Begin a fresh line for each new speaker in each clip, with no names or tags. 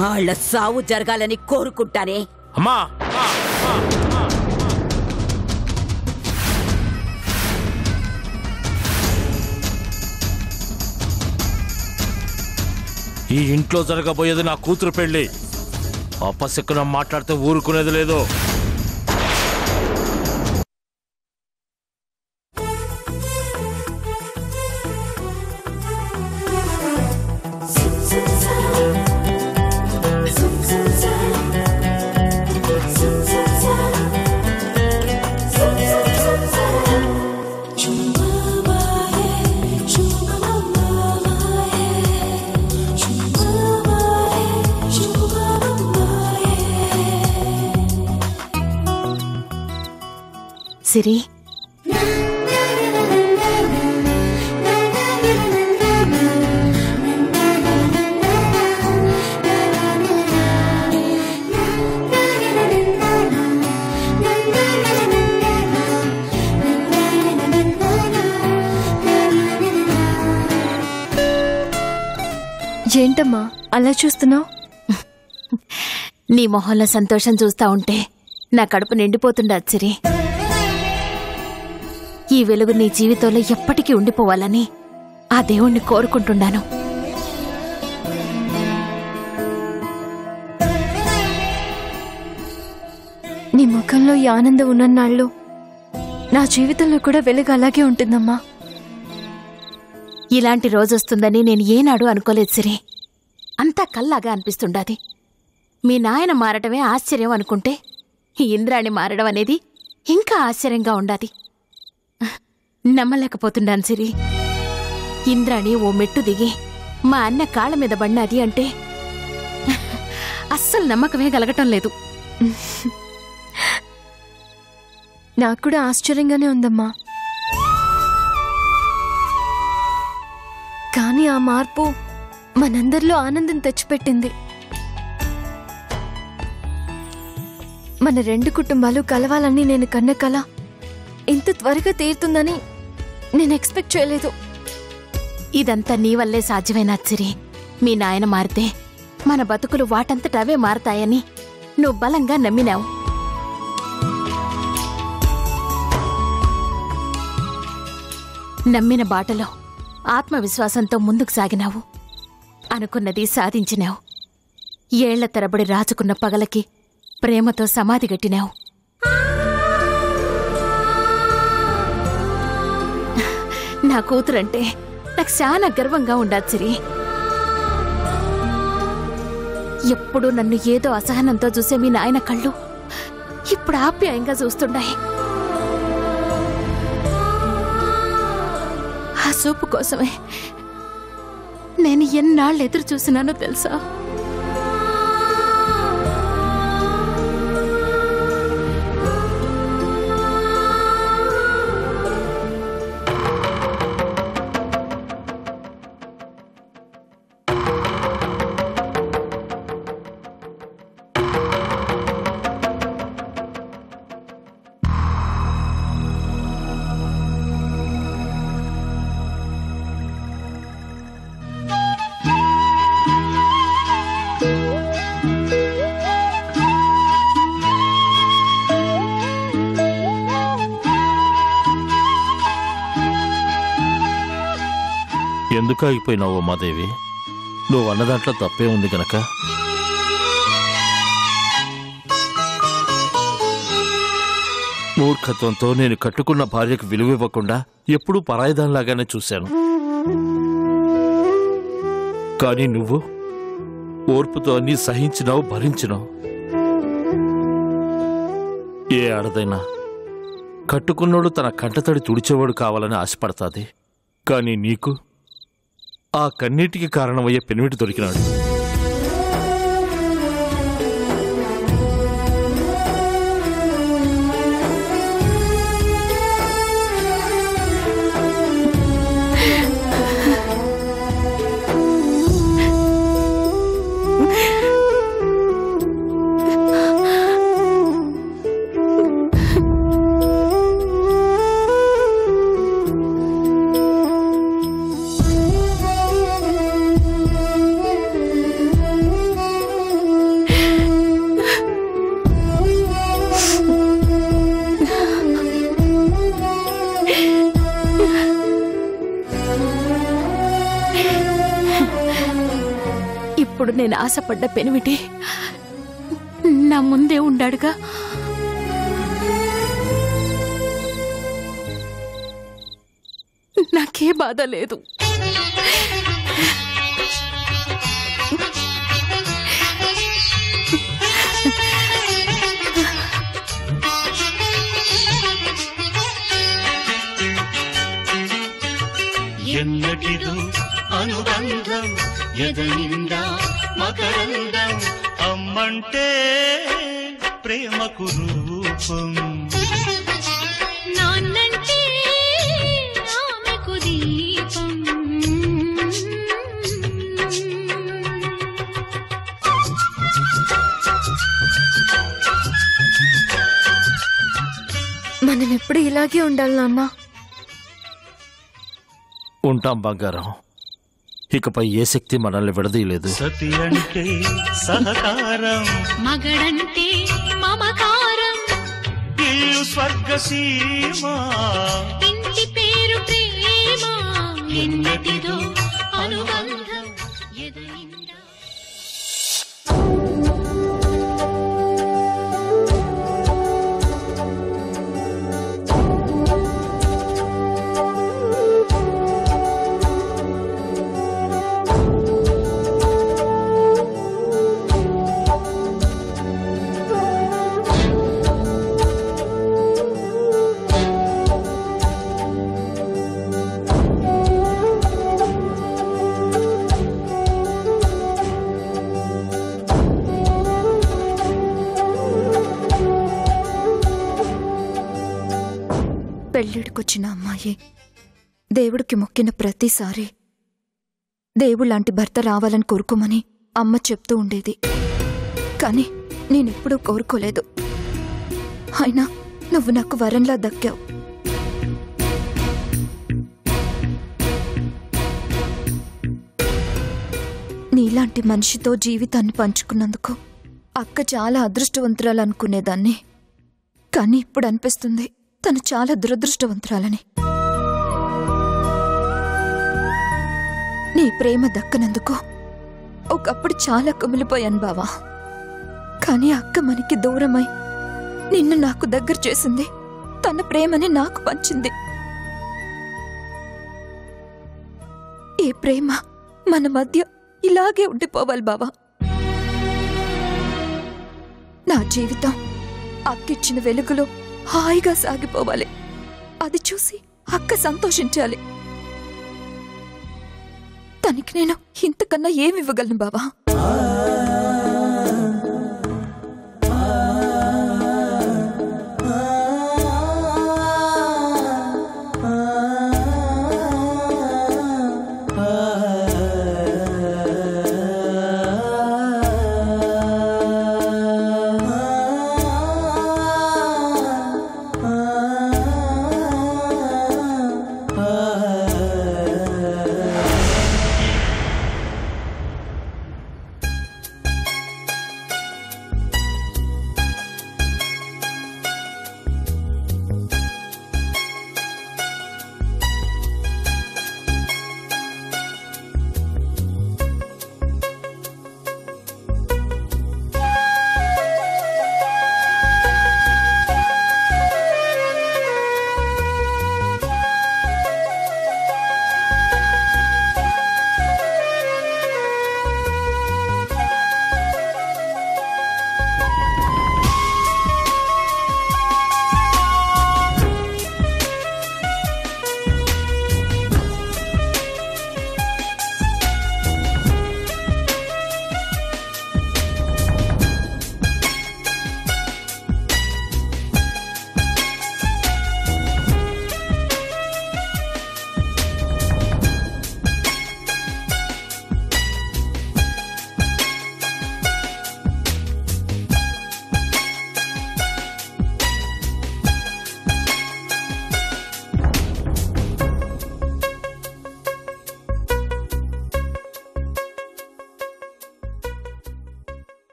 వాళ్ళ సావు జరగాలని కోరుకుంటానే.
అమ్మా, ఈ ఇంట్లో జరగబోయేది నా కూతురు పెళ్లి. అపశకునం మాట్లాడితే ఊరుకునేది లేదు.
సిరి,
ఏంటమ్మా అలా చూస్తున్నావు?
నీ మొహంలో సంతోషం చూస్తా ఉంటే నా కడుపు నిండిపోతుండే సిరి. ఈ వెలుగు నీ జీవితంలో ఎప్పటికీ ఉండిపోవాలని ఆ దేవుణ్ణి కోరుకుంటున్నాను.
నీ ముఖంలో ఈ ఆనందం ఉన్నన్నాళ్ళు నా జీవితంలో కూడా వెలుగు అలాగే ఉంటుందమ్మా.
ఇలాంటి రోజొస్తుందని నేను ఏనాడు అనుకోలేదు సిరి. అంతా కల్లాగా అనిపిస్తుండాది. మీ నాయన మారటమే ఆశ్చర్యం అనుకుంటే ఈ ఇంద్రాణి మారడం అనేది ఇంకా ఆశ్చర్యంగా ఉండాది. నమ్మలేకపోతున్నాను సిరి. ఇంద్రాణి ఓ మెట్టు దిగి మా అన్న కాళ్ళ మీద పడినది అంటే అస్సలు నమ్మకమే కలగటం లేదు.
నాకు కూడా ఆశ్చర్యంగానే ఉందమ్మా. కానీ ఆ మార్పు మనందరిలో ఆనందం తెచ్చిపెట్టింది. మన రెండు కుటుంబాలు కలవాలని నేను కన్న కల ఇంత త్వరగా తీరుతుందని నేను ఎక్స్పెక్ట్ చేయలేదు.
ఇదంతా నీ వల్లే సాధ్యమైన సిరి. మీ నాయన మారితే మన బతుకులు వాటంతటవే మారతాయని నువ్వు బలంగా నమ్మినావు. నమ్మిన బాటలో ఆత్మవిశ్వాసంతో ముందుకు సాగినావు. అనుకున్నది సాధించినావు. ఏళ్ల తరబడి రాచుకున్న పగలకి ప్రేమతో సమాధి గట్టినావు. నా కూతురంటే నాకు చాలా గర్వంగా ఉండాలి సిరి. ఎప్పుడూ నన్ను ఏదో అసహనంతో చూసే మీ నాయన కళ్ళు ఇప్పుడు ఆప్యాయంగా చూస్తున్నాయి. ఆ చూపు కోసమే నేను ఎన్నాళ్ళు ఎదురు చూసినానో తెలుసా?
ఎందుకు ఆగిపోయినావు ఉమాదేవి? నువ్వు అన్న దాంట్లో తప్పే ఉంది గనక. మూర్ఖత్వంతో నేను కట్టుకున్న భార్యకు విలువ ఇవ్వకుండా ఎప్పుడూ పరాయిదానిలాగానే చూశాను. కానీ నువ్వు ఓర్పుతో అన్నీ సహించినావు, భరించినావు. ఏ ఆడదైనా కట్టుకున్నోడు తన కంటతడి తుడిచేవాడు కావాలని ఆశపడతాది. కానీ నీకు ఆ కన్నీటికి కారణమయ్యే పెనిమిటి దొరికినాడు.
ఇప్పుడు నేను ఆశపడ్డ పెనిమిటి నా ముందే ఉండాడుగా. నాకే బాధ లేదు.
ఎన్నటిదో అనుబంధం ఎదనిందా మకరందం అమ్మంటే ప్రేమకు రూపం
నాన్నంటే ఆమెకు దీపం.
మనం ఎప్పుడు ఇలాగే ఉండాలి నాన్న.
ఉంటాం బంగారం. ఇకపై ఏ శక్తి మనల్ని విడదీయలేదు.
సతి అంటే సహకారం,
మగడంటే మమకారం,
ఇల్లు స్వర్గసీమ,
ఇంటి పేరు ప్రేమ. ఎన్నటిదో అనుబంధం ఎదనిందా.
పెళ్ళిడికొచ్చిన అమ్మాయి దేవుడికి మొక్కిన ప్రతిసారి దేవుళ్లాంటి భర్త రావాలని కోరుకోమని అమ్మ చెప్తూ ఉండేది. కాని నేనెప్పుడూ కోరుకోలేదు. అయినా నువ్వు నాకు వరంలా దక్కావు. నీలాంటి మనిషితో జీవితాన్ని పంచుకున్నందుకు అక్క చాలా అదృష్టవంతురాలు అనుకునేదాన్ని. కానీ ఇప్పుడు అనిపిస్తుంది తను చాలా దురదృష్టవంతురాలని. నీ ప్రేమ దక్కనందుకు ఒకప్పుడు చాలా కుమిలిపోయాను బావా. కానీ అక్క మనకి దూరమై నిన్ను నాకు దగ్గర చేసింది. తన ప్రేమని నాకు పంచింది. ఈ ప్రేమ మన మధ్య ఇలాగే ఉండిపోవాలి బావా. నా జీవితం అక్కిచ్చిన వెలుగులో హాయిగా సాగిపోవాలి. అది చూసి అక్క సంతోషించాలి. తనకి నేను ఇంతకన్నా ఏమివ్వగలను బావా?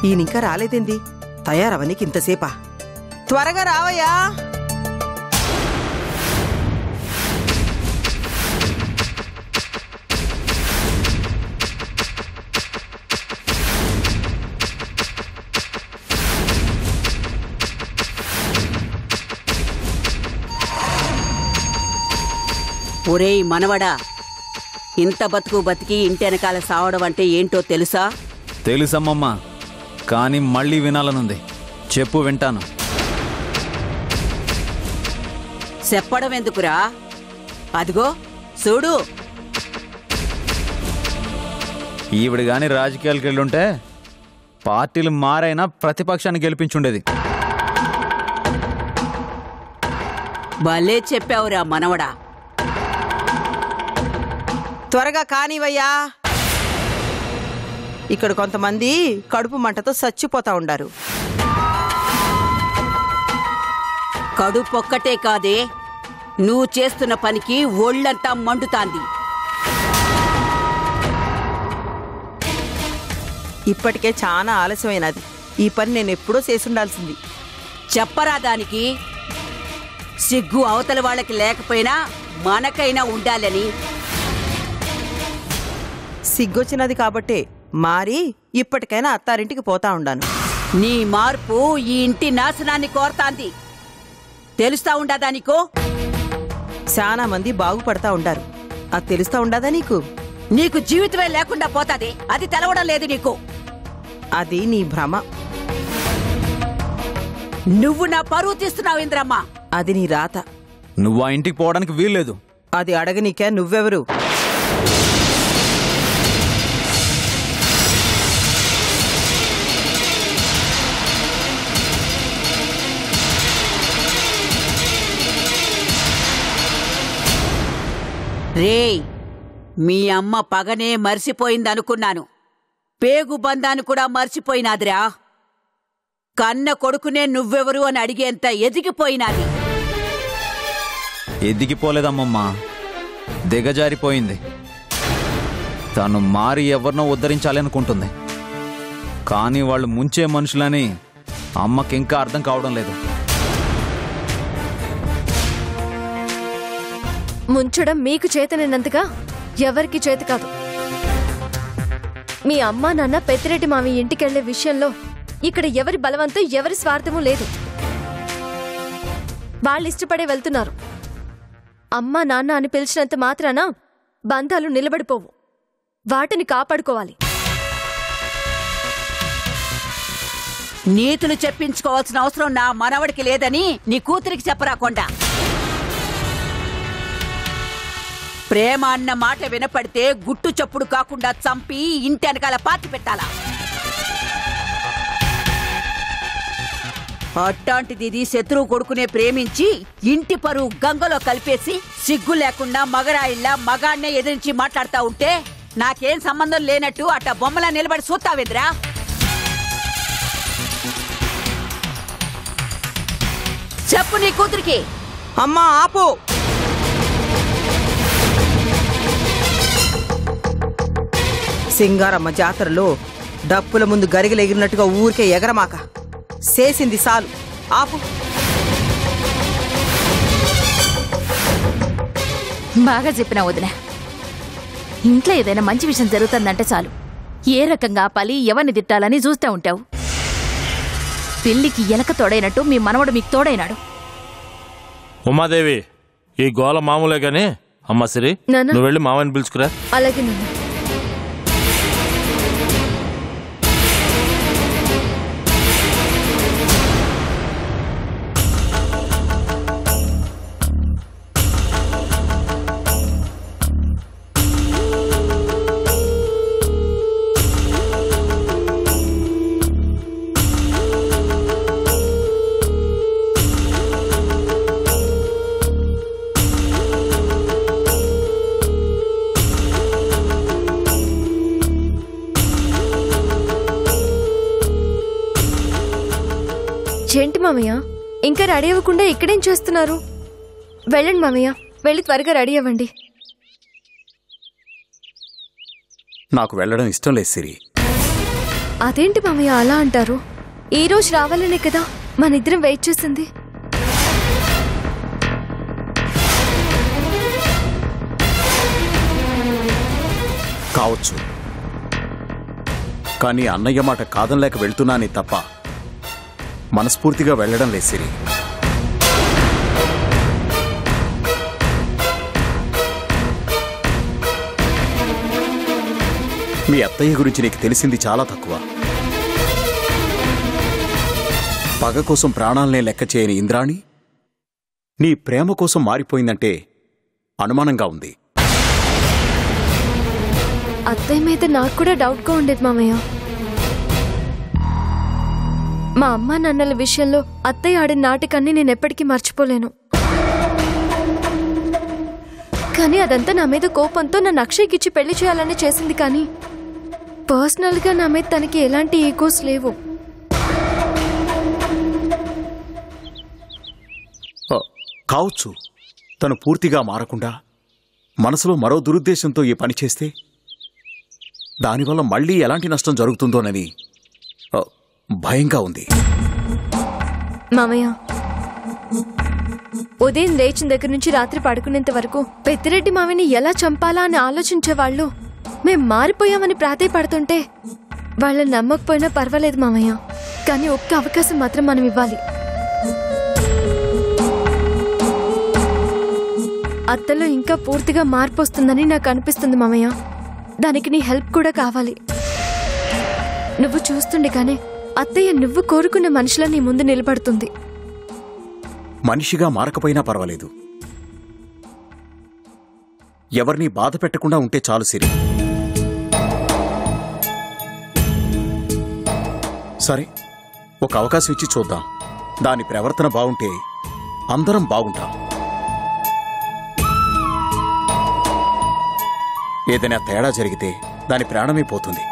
ఈయనింకా రాలేదేంది? తయారవనికి ఇంతసేపా? త్వరగా రావయ్యా.
ఒరేయ్ మనవడా, ఇంత బతుకు బతికి ఇంటెనకాల సావడం అంటే ఏంటో తెలుసా?
తెలుసమ్మమ్మా, కానీ మళ్ళీ వినాలనుంది. చెప్పు, వింటాను.
చెప్పడం ఎందుకురా? అదిగో చూడు.
ఈవిడ గాని రాజకీయాలకు వెళ్ళుంటే పార్టీలు మారైనా ప్రతిపక్షాన్ని గెలిపించుండేది.
భలే చెప్పావురా మనవడా.
త్వరగా కానివయ్యా. ఇక్కడ కొంతమంది కడుపు మంటతో చచ్చిపోతా ఉండారు.
కడుపొక్కటే కాదే, నువ్వు చేస్తున్న పనికి ఒళ్ళంతా మండుతాంది.
ఇప్పటికే చాలా ఆలస్యమైనది. ఈ పని నేను ఎప్పుడో చేసుండాల్సింది.
చెప్పరా దానికి? సిగ్గు అవతల వాళ్ళకి లేకపోయినా మనకైనా ఉండాలని.
సిగ్గొచ్చినది కాబట్టే మారి ఇప్పటికైనా అత్తారింటికి పోతా ఉండాను.
నీ మార్పు ఈ ఇంటి నాశనాన్ని కోరతాంది. తెలుస్తా ఉండదా నీకు?
చాలా మంది బాగుపడతా ఉండారు. అది తెలుస్తా ఉండదా నీకు?
నీకు జీవితమే లేకుండా పోతాది, అది తెలవడం లేదు నీకు.
అది నీ భ్రమ.
నువ్వు నా పరువు తీస్తున్నావు ఇంద్రమ్మ.
అది నీ రాత.
నువ్వు ఆ ఇంటికి పోవడానికి వీల్లేదు.
అది అడగనీకే నువ్వెవరు?
రేయ్, మీ అమ్మ పగనే మర్చిపోయిందనుకున్నాను. పేగు బంధాన్ని కూడా మర్చిపోయినాదిరా. కన్న కొడుకునే నువ్వెవరు అని అడిగేంత ఎదిగిపోయినాది.
ఎదిగిపోలేదమ్మమ్మా, దిగజారిపోయింది. తను మారి ఎవరినో ఉద్ధరించాలి అనుకుంటుంది. కానీ వాళ్ళు ముంచే మనుషులని అమ్మకింకా అర్థం కావడం లేదు.
ముంచడం మీకు చేతనైనంతగా ఎవరికి చేత కాదు. మీ అమ్మా నాన్న పెద్దిరెడ్డి మావి ఇంటికెళ్లే విషయంలో ఇక్కడ ఎవరి బలవంతం ఎవరి స్వార్థమూ లేదు. వాళ్ళు ఇష్టపడే వెళ్తున్నారు. అమ్మా నాన్న అని పిలిచినంత మాత్రాన బంధాలు నిలబడిపోవు. వాటిని కాపాడుకోవాలి.
నీతులు చెప్పించుకోవాల్సిన అవసరం నా మనవడికి లేదని నీ కూతురికి చెప్పరాకుండా. ప్రేమ అన్న మాట వినపడితే గుట్టు చప్పుడు కాకుండా చంపి ఇంటి వెనకాల పాతి పెట్టాలా? అట్టాంటిది ఇది శత్రువు కొడుకునే ప్రేమించి ఇంటి పరువు గంగలో కలిపేసి సిగ్గు లేకుండా మగరాయిల్లా మగాన్నే ఎదిరించి మాట్లాడుతా ఉంటే నాకేం సంబంధం లేనట్టు అట్ట బొమ్మలా నిలబడి చూస్తావేంద్రా? చెప్పు నీ కూతురికి.
అమ్మా ఆపు. సింగారమ్మ జాతరలో డప్పుల ముందు గరిగలు ఎగిరినట్టుగా ఊరికే ఎగరమాక. చేసింది సాలు, ఆపు.
బాగా చెప్పినా వదిన. ఇంట్లో ఏదైనా మంచి విషయం జరుగుతుందంటే చాలు ఏ రకంగా ఆపాలి, ఎవరిని తిట్టాలని చూస్తూ ఉంటావు. పెళ్లికి ఎలక తోడైనట్టు మీ మనవడు మీకు తోడైనాడు.
ఉమాదేవి, ఈ గోల మామూలే గాని అమ్మ సిరి,
నాన్న.
నువ్వు వెళ్ళి మామని పిలుచుకురా.
అలాగే నాన్న. ఏంటి మామయ్య, ఇంకా రెడీ అవ్వకుండా ఇక్కడేం చేస్తున్నారు? వెళ్ళండి మామయ్య, వెళ్ళి త్వరగా రెడీ అవ్వండి.
నాకు వెళ్ళడం ఇష్టం లేదు సిరి.
అదేంటి మామయ్య అలా అంటారు? ఈ రోజు రావాలనే కదా మన ఇద్దరం వెయిట్ చేసింది.
కావచ్చు, కానీ అన్నయ్య మాట కాదనలేక వెళ్తున్నానే తప్ప మనస్ఫూర్తిగా వెళ్ళడం లేదు సిరి. మీ అత్తయ్య గురించి నీకు తెలిసింది చాలా తక్కువ. పగ కోసం ప్రాణాలనే లెక్క చేయని ఇంద్రాణి నీ ప్రేమ కోసం మారిపోయిందంటే అనుమానంగా ఉంది.
అత్తయ్య మీద నాకు కూడా డౌట్గా ఉండేది మామయ్య. మా అమ్మ నాన్నల విషయంలో అత్తయ్య ఆడిన నాటకాన్ని నేను ఎప్పటికీ మర్చిపోలేను. కానీ అదంతా నా మీద కోపంతో నన్ను అక్షయ్కిచ్చి పెళ్లి చేయాలని చేసింది. కానీ పర్సనల్గా నా మీద తనకి ఎలాంటి ఈగోస్ లేవు.
కావచ్చు, తను పూర్తిగా మారకుండా మనసులో మరో దురుద్దేశంతో ఈ పని చేస్తే దానివల్ల మళ్ళీ ఎలాంటి నష్టం జరుగుతుందోనని భయంగా ఉంది.
మామయ్య, ఉదయం లేచిన దగ్గర నుంచి రాత్రి పడుకునేంత వరకు పెద్దిరెడ్డి మావిని ఎలా చంపాలా అని ఆలోచించేవాళ్ళు మేం మారిపోయామని ప్రాధేయపడుతుంటే వాళ్ళని నమ్మకపోయినా పర్వాలేదు మామయ్య, కానీ ఒక్క అవకాశం మాత్రం మనం ఇవ్వాలి. అత్తలో ఇంకా పూర్తిగా మార్పు వస్తుందని నాకు అనిపిస్తుంది మామయ్య. దానికి నీ హెల్ప్ కూడా కావాలి. నువ్వు చూస్తుండగానే అత్తయ్య నువ్వు కోరుకున్న మనిషిలో నీ ముందు నిలబడుతుంది.
మనిషిగా మారకపోయినా పర్వాలేదు, ఎవరిని బాధ పెట్టకుండా ఉంటే చాలు సిరి. సరే, ఒక అవకాశం ఇచ్చి చూద్దాం. దాని ప్రవర్తన బాగుంటే అందరం బాగుంటాం. ఏదైనా తేడా జరిగితే దాని ప్రాణమే పోతుంది.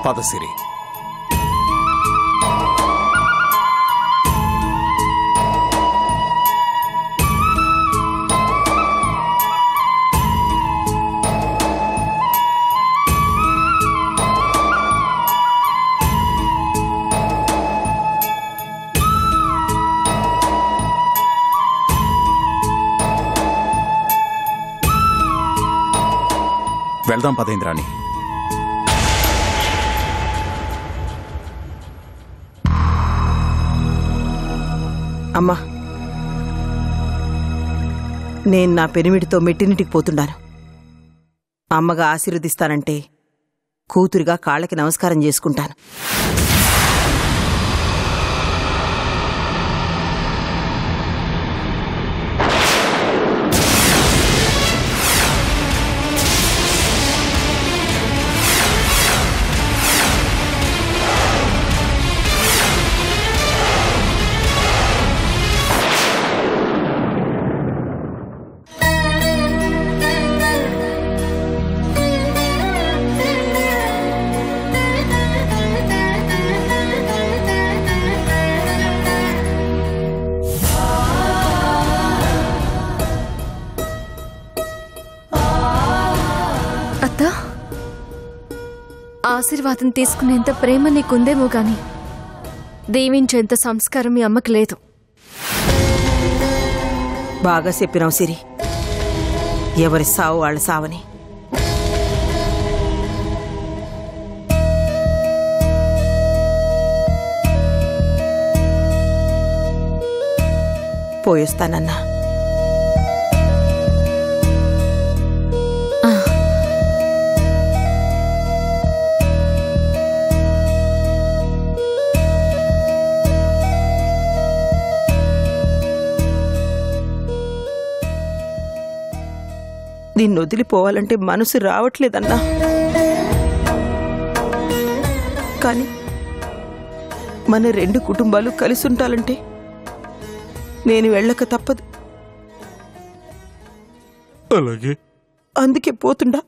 పద సిరి. వెళ్దాం పదేంద్రాణి.
అమ్మా, నేను నా పెనిమిటితో మెట్టినిటికి పోతున్నాను. అమ్మగా ఆశీర్వదిస్తానంటే కూతురిగా కాళ్ళకి నమస్కారం చేసుకుంటాను.
ఆశీర్వాదం తీసుకునేంత ప్రేమ నీకుందేమో గాని దీవించేంత సంస్కారం మీ అమ్మకి లేదు.
బాగా చెప్పినావు సిరి. ఎవరి సావు వాళ్ళ సావని. పోయేస్తానన్నా. నిన్ను వదిలిపోవాలంటే మనసు రావట్లేదన్నా. కానీ మన రెండు కుటుంబాలు కలిసి ఉండాలంటే నేను వెళ్ళక తప్పదు.
అలాగే
అందుకే పోతుండా.